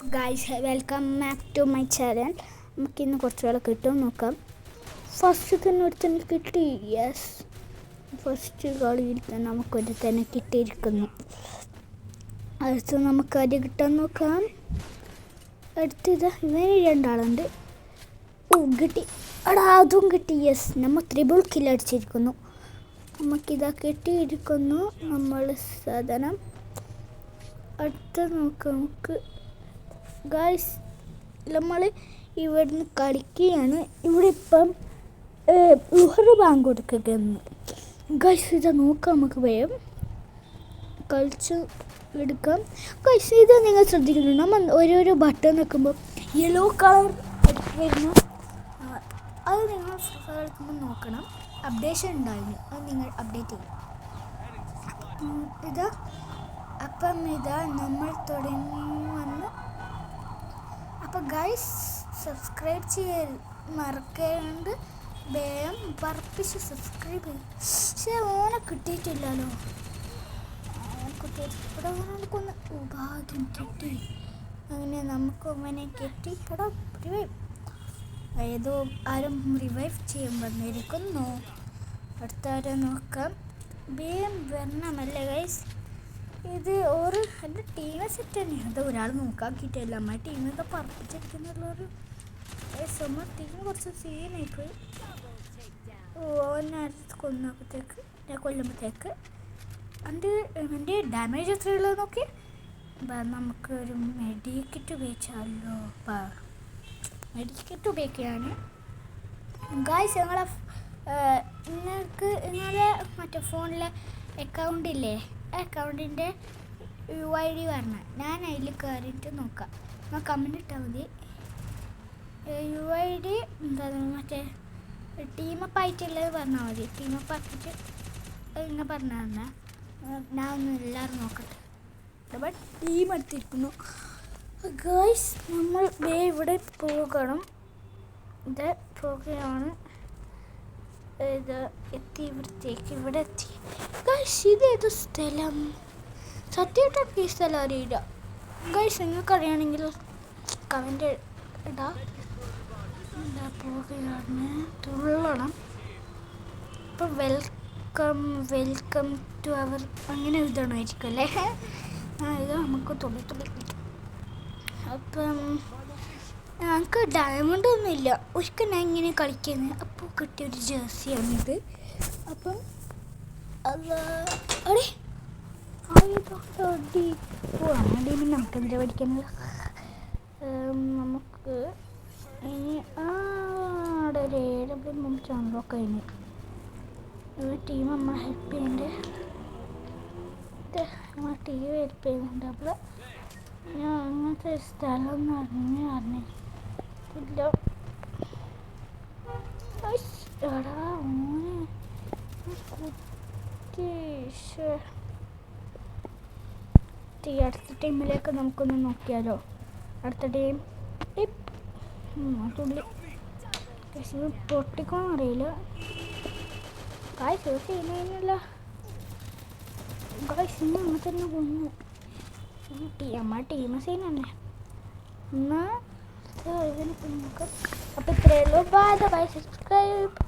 Guys welcome back to my channel. നമുക്കിന്ന് കുറച്ചുകൂടെ കിട്ടും നോക്കാം. ഫസ്റ്റ് തന്നെ ഒരുത്തന്നെ കിട്ടി. യെസ്, ഫസ്റ്റ് കളിയിൽ തന്നെ നമുക്കൊരു തന്നെ കിട്ടിയിരിക്കുന്നു. അടുത്ത് നമുക്ക് അത് കിട്ടാൻ നോക്കാം. അടുത്തത് ഇവന് രണ്ടാളുണ്ട്. കിട്ടി, എടാ അതും കിട്ടി. യെസ്, നമ്മൾ ത്രിബിൾ കില്ലടിച്ചിരിക്കുന്നു. നമുക്കിതാ കിട്ടിയിരിക്കുന്നു നമ്മൾ സാധനം. അടുത്ത നോക്കാം നമുക്ക്. ഗായ്സ് നമ്മൾ ഇവിടുന്ന് കളിക്കുകയാണ്. ഇവിടെ ഇപ്പം ഒരു ബാങ്ക് കൊടുക്കുകയെന്ന്. ഗായ്സ് ഇതാ നോക്കാം, നമുക്ക് വേഗം കളിച്ച് എടുക്കാം. ഗായ്സ് ഇത് നിങ്ങൾ ശ്രദ്ധിക്കുന്നു, നമ്മൾ ഓരോരോ ബട്ടൺ വെക്കുമ്പോൾ യെല്ലോ കളർ വരുന്നു. അത് നിങ്ങൾ കളിക്കുമ്പോൾ നോക്കണം. അപ്ഡേഷൻ ഉണ്ടായിരുന്നു, അത് നിങ്ങൾ അപ്ഡേറ്റ് ചെയ്യും. ഇതാ അപ്പം ഇതാ നമ്മൾ തുടങ്ങി വന്ന്. അപ്പോൾ ഗൈസ് സബ്സ്ക്രൈബ് ചെയ്യാൻ മറക്കാണ്ട് വേഗം പറപ്പിച്ച് സബ്സ്ക്രൈബ് ചെയ്യും. പക്ഷേ ഓനെ കിട്ടിയിട്ടില്ലല്ലോ. ഓനെക്കൊന്ന് ഭാഗ്യം കിട്ടി. അങ്ങനെ നമുക്ക് ഓനെ കിട്ടി. എടാ റിവൈവ്, ഏതോ ആരും റിവൈവ് ചെയ്യാൻ വന്നിരിക്കുന്നു. അടുത്ത ആരും നോക്കാം. വേഗം വരണമല്ലേ ഗൈസ്. ഇത് ഒരു എൻ്റെ ടീം സെറ്റ് തന്നെയാണ്. അത് ഒരാൾ നോക്കാക്കിയിട്ടില്ല. നമ്മുടെ ടീമൊക്കെ പറപ്പിച്ചിരിക്കുന്നുള്ളൊരു നമ്മൾ ടീം കുറച്ച് സീനായിപ്പോയി. ഓനെ കൊന്നപ്പോഴത്തേക്ക് കൊല്ലുമ്പോഴത്തേക്ക് എൻ്റെ ഡാമേജ് എത്രയുള്ളത് നോക്കി. നമുക്കൊരു മെഡിക്കറ്റ് ഉപയോഗിച്ചാലോ. മെഡിക്കറ്റ് ഉപയോഗിക്കുകയാണ് ഗായ്സ്. നിങ്ങളെ മറ്റേ ഫോണിലെ അക്കൗണ്ടില്ലേ, അക്കൗണ്ടിൻ്റെ UID പറഞ്ഞാൽ ഞാൻ അതിൽ കയറിയിട്ട് നോക്കാം. എന്നാൽ കമൻറ്റ് ഇട്ടാൽ മതി. UID എന്താ മറ്റേ ടീമപ്പ് ആയിട്ടുള്ളത് പറഞ്ഞാൽ മതി. ടീമപ്പ് ആക്കിയിട്ട് ഇങ്ങനെ പറഞ്ഞാൽ തന്നെ ഞാൻ ഒന്ന് എല്ലാവരും നോക്കട്ടെ. ബട്ട് ടീം എടുത്തിരിക്കുന്നു ഗായ്സ്. നമ്മൾ ഇവിടെ പോകണം. ഇത് പോകുകയാണ്. ഇത് എത്തി, ഇവിടത്തേക്ക് ഇവിടെ എത്തി ഗൈസ്. ഇതേത് സ്ഥലം? സത്യമായിട്ട് ഈ സ്ഥലം അറിയില്ല ഗൈസ്. നിങ്ങൾക്കറിയാണെങ്കിൽ കമൻറ്റ് ഇടാ. എന്താ പോവുകയാണ്, തുള്ളണം. ഇപ്പം വെൽക്കം ടു അവർ അങ്ങനെ എഴുതണമായിരിക്കും അല്ലേ. ഇത് നമുക്ക് തുള്ളി അപ്പം ഞങ്ങൾക്ക് ഡയമണ്ട് ഒന്നുമില്ല. ഒരിക്കൽ ഞാൻ ഇങ്ങനെ കളിക്കുന്നത് അപ്പോൾ കിട്ടിയൊരു ജേഴ്സിയാണിത്. അപ്പം അടേ ടീമിൽ നമുക്ക് എന്തിനാ പഠിക്കുന്നത്. നമുക്ക് ഇനി ചാനലൊക്കെ കഴിഞ്ഞ് ടീം നമ്മളെ ഹെൽപ്പ് ചെയ്യണ്ടേ. നമ്മളെ ടീം ഹെൽപ്പ് ചെയ്യുന്നുണ്ട്. അപ്പോൾ ഞാൻ അങ്ങനത്തെ സ്ഥലം അറിഞ്ഞില്ല. അടുത്ത ടീമിലേക്ക് നമുക്കൊന്ന് നോക്കിയാലോ. അടുത്ത ടീം തുള്ളി പൊട്ടിക്കോന്ന് അറിയില്ല. കായ് ചെയ്യുന്നില്ല കായ് സിനിമ അങ്ങനെ തന്നെ കൊന്നു. നമ്മുടെ ടീം സീൻ തന്നെ. എന്നാൽ അപ്പോൾ ഇത്രയേ ഉള്ളൂ. Bye subscribe.